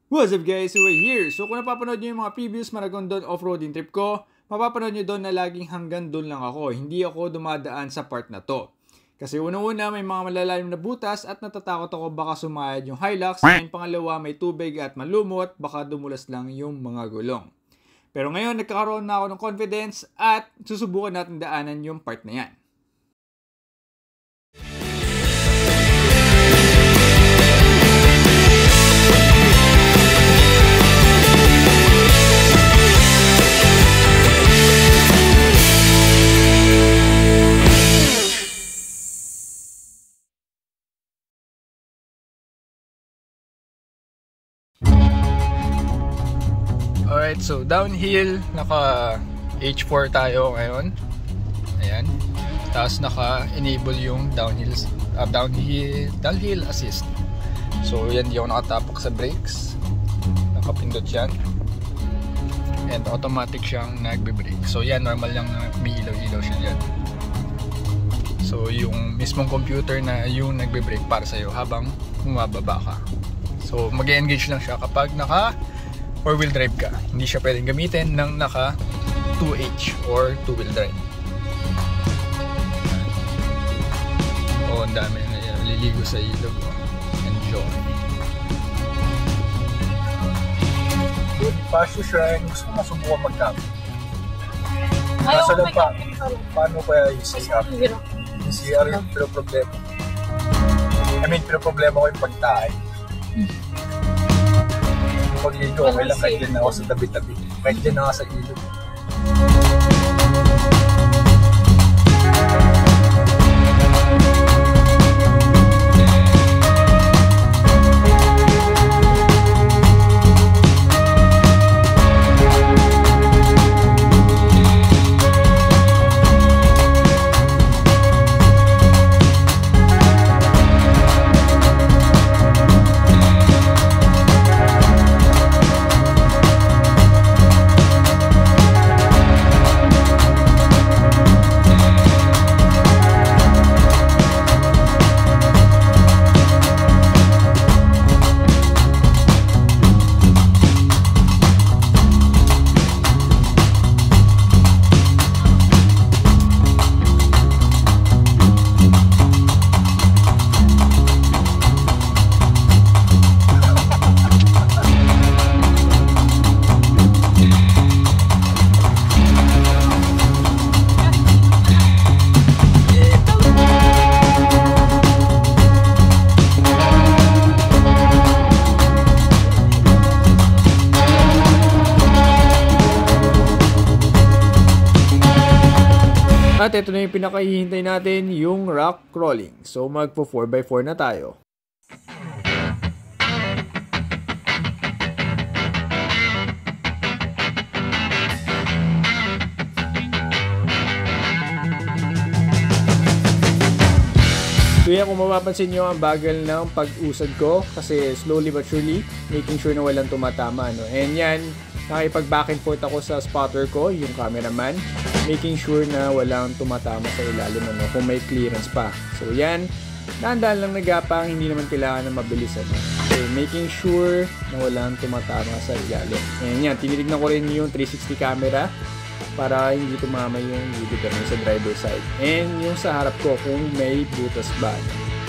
What's up guys, we're here. So kung napapanood nyo yung mga previous Maragondon off-roading trip ko, mapapanood nyo doon na laging hanggang doon lang ako. Hindi ako dumadaan sa part na to. Kasi unang-una may mga malalalim na butas at natatakot ako baka sumayad yung Hilux. And pangalawa may tubig at malumot, baka dumulas lang yung mga gulong. Pero ngayon nagkakaroon na ako ng confidence at susubukan natin daanan yung part na yan. Alright, so downhill, naka H4 tayo ngayon. Ayan. Tapos naka-enable yung downhill assist. So yan, di ako nakatapak sa brakes. Nakapindot yan. And automatic siyang nagbe-brake. So yan, normal lang na may ilaw-ilaw siya dyan. So yung mismong computer na yung nagbe-brake para sa'yo habang bumababa ka. So mag-engage lang siya kapag naka 4-wheel drive ka. Hindi siya pwedeng gamitin ng naka 2H or 2-wheel drive. Oh, ang dami na liligo sa ilog. Enjoy. Good passion shrine. Gusto ko masubukan mag-camping. Nasa lang pa, paano kaya yung CR? Yung CR yung problema. Problema ko yung pagtahay. Pagligo, okay lang kahit dyan ako sa tabi-tabi. Kahit dyan ako sa ilog. At ito na yung pinakahihintay natin, yung rock crawling. So magpo 4x4 na tayo. So yan, kung mapapansin nyo ang bagal ng pag-usad ko kasi slowly but surely making sure na walang tumatama. No? And yan, nakipag back and forth ako sa spotter ko, yung cameraman, making sure na walang tumatama sa ilalim, ano, kung may clearance pa. So yan, dahan-dahan lang nagapang, hindi naman kailangan na mabilisan. So making sure na walang tumatama sa ilalim. And yan, tinitignan ko rin yung 360 camera para hindi tumama yung video sa driver side. And yung sa harap ko kung may butas ba.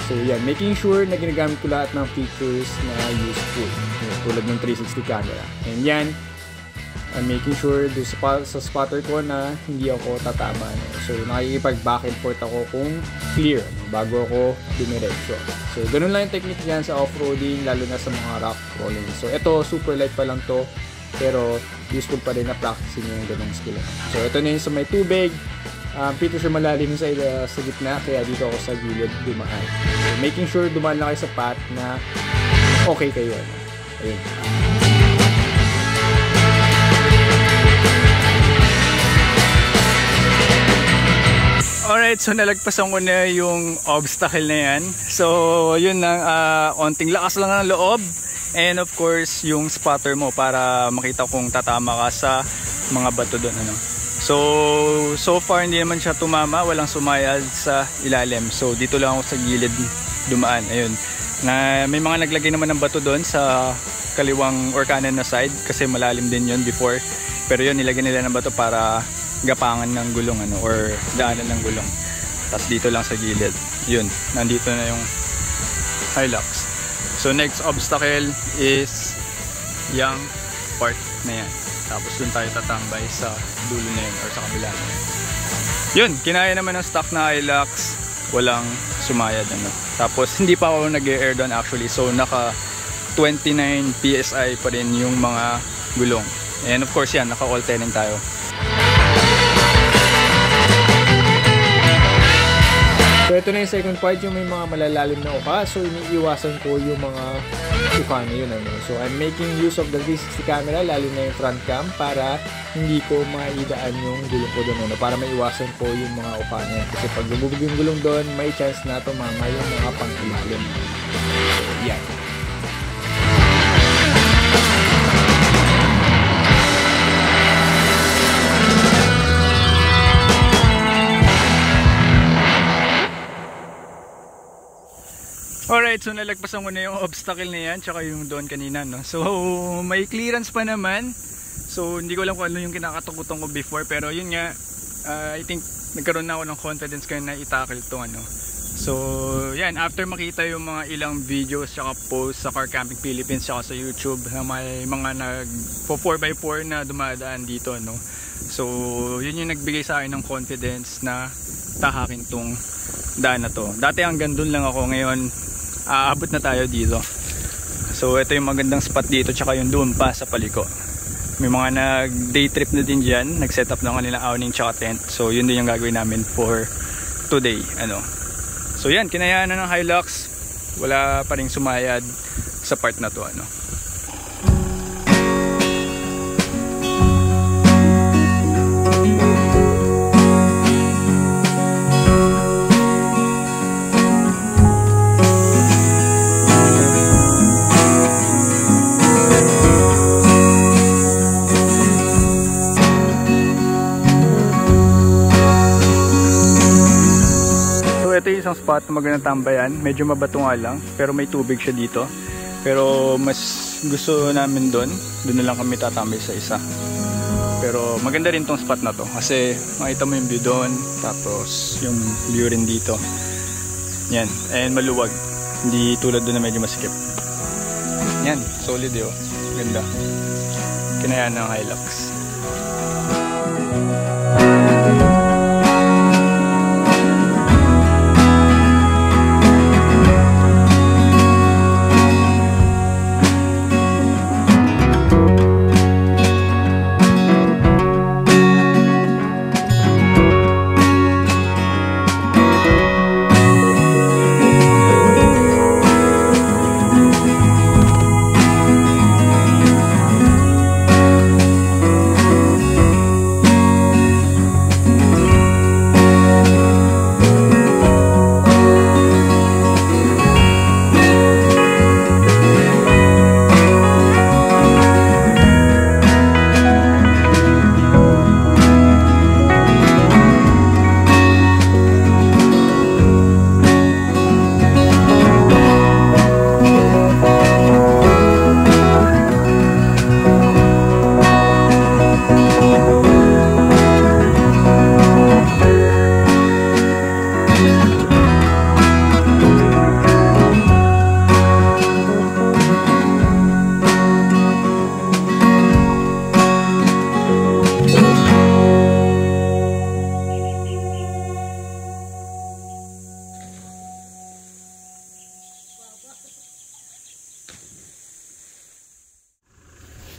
So yan, making sure na ginagamit ko lahat ng features na useful. Tulad ng 360 camera. And yan, I'm making sure sa spotter ko na hindi ako tatama. So nakikipag back and forth ako kung clear bago ako dumiretso. So ganun lang yung technique yan sa off-roading, lalo na sa mga rock crawling. So ito, super light pa lang to, pero useful pa rin na practicing yung ganung skill. So ito na yung sa may tubig. Pito siya malalim sa gitna, kaya dito ako sa gilid dumaan. So, making sure dumaan lang kayo sa path na okay kayo. Ayun. Alright, so nalagpasan ko na yung obstacle na yan. So yun lang, onting lakas lang ng loob. And of course, yung spotter mo para makita kung tatama ka sa mga bato doon. Ano. So far hindi naman siya tumama, walang sumayad sa ilalim. So dito lang ako sa gilid dumaan. Ayun. Na may mga naglagay naman ng bato doon sa kaliwang or kanan na side kasi malalim din yun before. Pero yun, nilagyan nila ng bato para gapangan ng gulong or daanan ng gulong. Tapos dito lang sa gilid, yun, nandito na yung Hilux. So next obstacle is yung part na yan. Tapos dun tayo tatambay sa dulo na yun or sa kabila na yun. Yun, kinaya naman ng stock na Hilux, walang sumayad Tapos hindi pa ako nag-air doon actually, so naka 29 PSI pa rin yung mga gulong. And of course yan, naka all tenon tayo. So ito na yung second part, yung may mga malalalim na uka. So iniiwasan ko yung mga uka na yun. So I'm making use of the 360 camera, lalo na yung front cam, para hindi ko maidaan yung gulong ko doon. Para maiwasan ko yung mga uka na yan. Kasi pag lumubog yung gulong doon, may chance na tumama yung mga pang-ilalim. So yan. Alright, so nalagpasan ko na yung obstacle na yan, tsaka yung doon kanina, So may clearance pa naman. So hindi ko alam kung ano yung kinakatakutan ko before, pero yun nga, I think nagkaroon na ako ng confidence kaya na i-tackle to So yan, after makita yung mga ilang videos tsaka posts sa Car Camping Philippines tsaka sa YouTube na may mga nag 4x4 na dumadaan dito, So yun yung nagbigay sa akin ng confidence na tahakin tong daan na to. Dati hanggang dun lang ako, ngayon aabot na tayo dito. So ito yung magandang spot dito, tsaka yung doon pa sa paliko. May mga nag day trip na din dyan, nag set up ng kanilang awning tsaka tent. So yun din yung gagawin namin for today. So yan, kinayaan na ng Hilux, wala pa ring sumayad sa part na to. Ito yung isang spot na magandang tambayan, medyo mabato nga lang pero may tubig siya dito, pero mas gusto namin doon na lang kami tatambay sa isa. Pero maganda rin tong spot na to kasi makita mo yung view doon, tapos yung view rin dito yan, and maluwag, hindi tulad doon na medyo masikip. Yan, solid yun, ganda, kinayaan ng Hilux.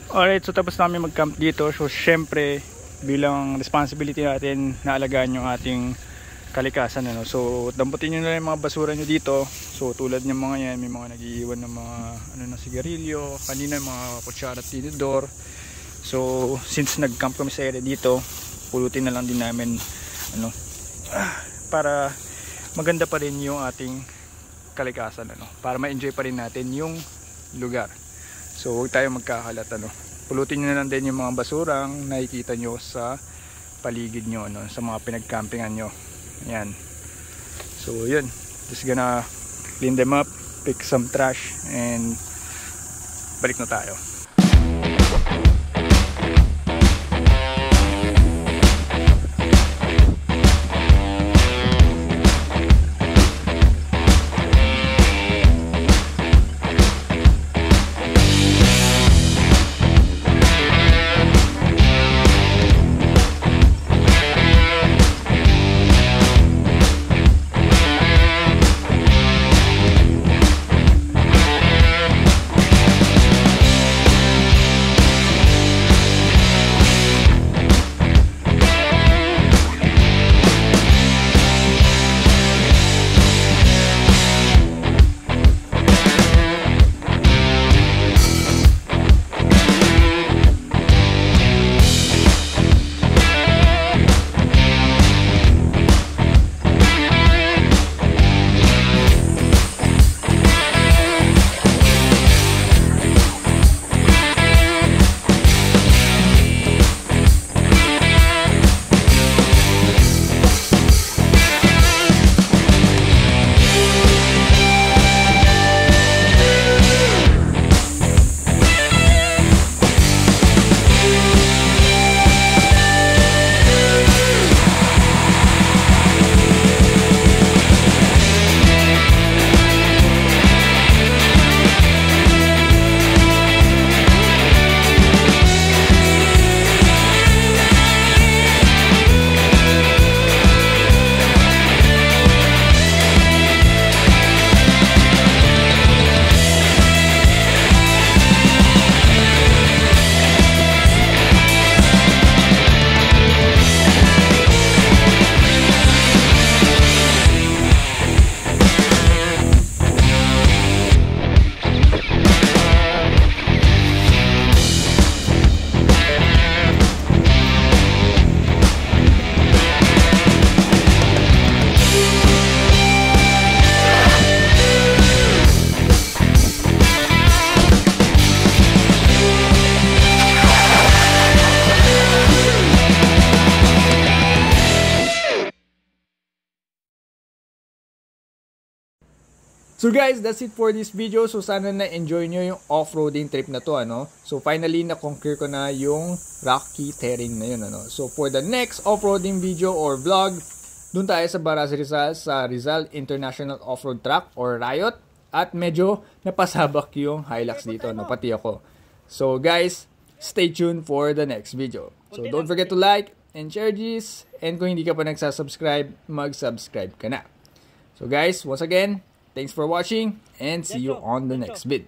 Alright, so tapos namin mag-camp dito. So syempre, bilang responsibility natin na alagaan yung ating kalikasan. So damputin nyo na yung mga basura nyo dito. So tulad ng mga yan, may mga nag-iiwan ng mga na sigarilyo, kanina mga kutsara at tinidor. So since nag-camp kami sa area dito, pulutin na lang din namin para maganda pa rin yung ating kalikasan, para ma-enjoy pa rin natin yung lugar. So huwag tayo magkakalat, pulutin nyo na lang din yung mga basurang nakikita nyo sa paligid nyo, sa mga pinag-campingan nyo. Ayan. So yun, just gonna clean them up, pick some trash, and balik na tayo. So guys, that's it for this video. So sana na-enjoy nyo yung off-roading trip na to, ano. So finally, na-conquer ko na yung rocky terrain na yun, ano. So for the next off-roading video or vlog, dun tayo sa Baras Rizal, sa Rizal International Off-Road Track or Riot. At medyo napasabak yung Hilux dito, no, pati ako. So guys, stay tuned for the next video. So don't forget to like and share this. And kung hindi ka pa nagsasubscribe, mag-subscribe ka na. So guys, once again, thanks for watching and see you on the next vid.